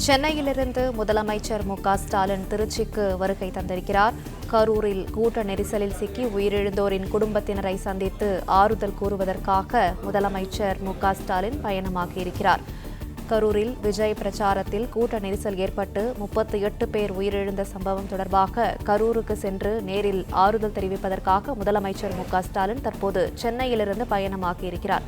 சென்னையிலிருந்து முதலமைச்சர் மு.க.ஸ்டாலின் திருச்சிக்கு வருகை தந்திருக்கிறார். கரூரில் கூட்ட நெரிசலில் சிக்கி உயிரிழந்தோரின் குடும்பத்தினரை சந்தித்து ஆறுதல் கூறுவதற்காக முதலமைச்சர் மு.க.ஸ்டாலின் பயணமாகியிருக்கிறார். கரூரில் விஜய் பிரச்சாரத்தில் கூட்ட நெரிசல் ஏற்பட்டு 38 பேர் உயிரிழந்த சம்பவம் தொடர்பாக கரூருக்கு சென்று நேரில் ஆறுதல் தெரிவிப்பதற்காக முதலமைச்சர் மு.க.ஸ்டாலின் தற்போது சென்னையிலிருந்து பயணமாகியிருக்கிறார்.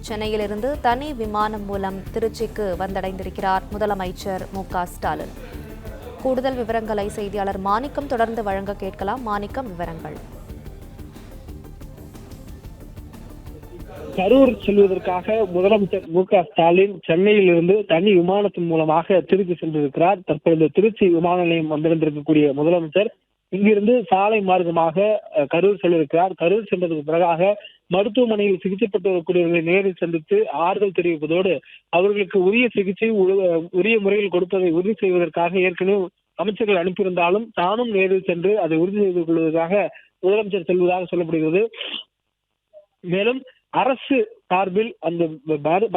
சென்னையிலிருந்து தனி விமானம் மூலம் திருச்சிக்கு வந்தடைந்திருக்கிறார் முதலமைச்சர் மு.க.ஸ்டாலின். கூடுதல் விவரங்களை செய்தியாளர் மாணிக்கம் தொடர்ந்து வழங்க கேட்கலாம். மாணிக்கம், விவரங்கள். கரூர் செல்வதற்காக முதலமைச்சர் மு.க.ஸ்டாலின் சென்னையிலிருந்து தனி விமானத்தின் மூலமாக திருச்சி சென்றிருக்கிறார். தற்பொழுது திருச்சி விமான நிலையம் வந்திருந்திருக்கக்கூடிய முதலமைச்சர் இங்கிருந்து சாலை மார்க்கமாக கரூர் சென்றிருக்கிறார். கரூர் சென்றதற்கு பிறகாக மருத்துவமனையில் சிகிச்சை பெற்று வரக்கூடியவர்களை நேரில் சந்தித்து ஆறுதல் தெரிவிப்பதோடு அவர்களுக்கு உரிய சிகிச்சை உரிய முறையில் கொடுப்பதை உறுதி செய்வதற்காக ஏற்கனவே அமைச்சர்கள் அனுப்பியிருந்தாலும் தானும் நேரில் சென்று அதை உறுதி செய்து கொள்வதற்காக முதலமைச்சர் செல்வதாக சொல்லப்படுகிறது. மேலும் அரசு சார்பில் அந்த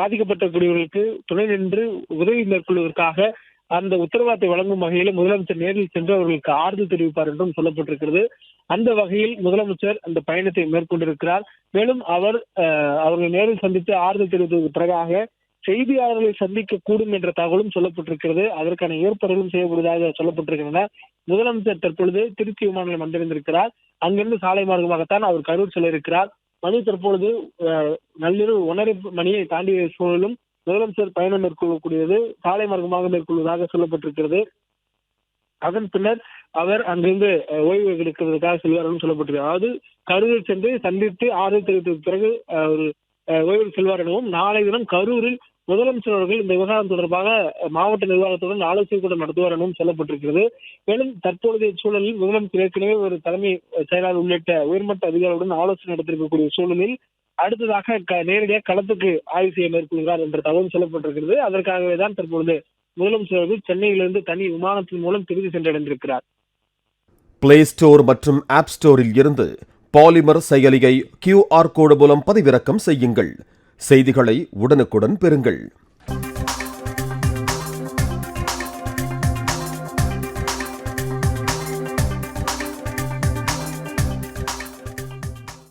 பாதிக்கப்பட்டக்கூடியவர்களுக்கு துணை நின்று உதவி மேற்கொள்வதற்காக அந்த உத்தரவாதத்தை வழங்கும் வகையில் முதலமைச்சர் நேரில் சென்று அவர்களுக்கு ஆறுதல் தெரிவிப்பார் என்றும் சொல்லப்பட்டிருக்கிறது. அந்த வகையில் முதலமைச்சர் அந்த பயணத்தை மேற்கொண்டிருக்கிறார். மேலும் அவர்களை நேரில் சந்தித்து ஆறுதல் தெரிவித்ததற்கு பிறகாக செய்தியாளர்களை சந்திக்க கூடும் என்ற தகவலும் சொல்லப்பட்டிருக்கிறது. அதற்கான ஏற்பாடுகளும் செய்யப்படுவதாக சொல்லப்பட்டிருக்கின்றன. முதலமைச்சர் தற்பொழுது திருச்சி விமான நிலையம் வந்திருந்திருக்கிறார். அங்கிருந்து சாலை மார்க்கமாகத்தான் அவர் கரூர் செல்ல இருக்கிறார். மணி தற்பொழுது நள்ளிரவு 1:30 மணியை தாண்டிய சூழலும் முதலமைச்சர் பயணம் மேற்கொள்ளக்கூடியது சாலை மார்க்கமாக மேற்கொள்வதாக சொல்லப்பட்டிருக்கிறது. அதன் பின்னர் அவர் அங்கிருந்து ஓய்வு எடுக்கிறதுக்காக செல்வார் என்றும் சொல்லப்பட்டிருக்கிறது. அதாவது கரூரில் சென்று சந்தித்து ஆறுதல் தெரிவித்ததற்கு பிறகு ஓய்வு செல்வார் எனவும், நாளை தினம் கரூரில் முதலமைச்சர் அவர்கள் இந்த விவகாரம் தொடர்பாக மாவட்ட நிர்வாகத்துடன் ஆலோசனை கூட்டம் நடத்துவார் எனவும் சொல்லப்பட்டிருக்கிறது. மேலும் தற்பொழுதைய சூழலில் முதலமைச்சர் ஏற்கனவே ஒரு தலைமை செயலாளர் உள்ளிட்ட உயர்மட்ட அதிகாரிகளுடன் ஆலோசனை நடத்திருக்கக்கூடிய சூழலில் அடுத்ததாக நேரடியாக களத்துக்கு ஆய்வு செய்ய மேற்கொள்கிறார் என்ற தகவல் சொல்லப்பட்டிருக்கிறது. அதற்காகவே தான் தற்பொழுது முதலமைச்சர் அவர்கள் சென்னையிலிருந்து தனி விமானத்தின் மூலம் திருச்சி சென்றடைந்திருக்கிறார். பிளே ஸ்டோர் மற்றும் ஆப் ஸ்டோரில் இருந்து பாலிமர் செயலியை QR கோடு மூலம் பதிவிறக்கம் செய்யுங்கள். செய்திகளை உடனுக்குடன் பெறுங்கள்.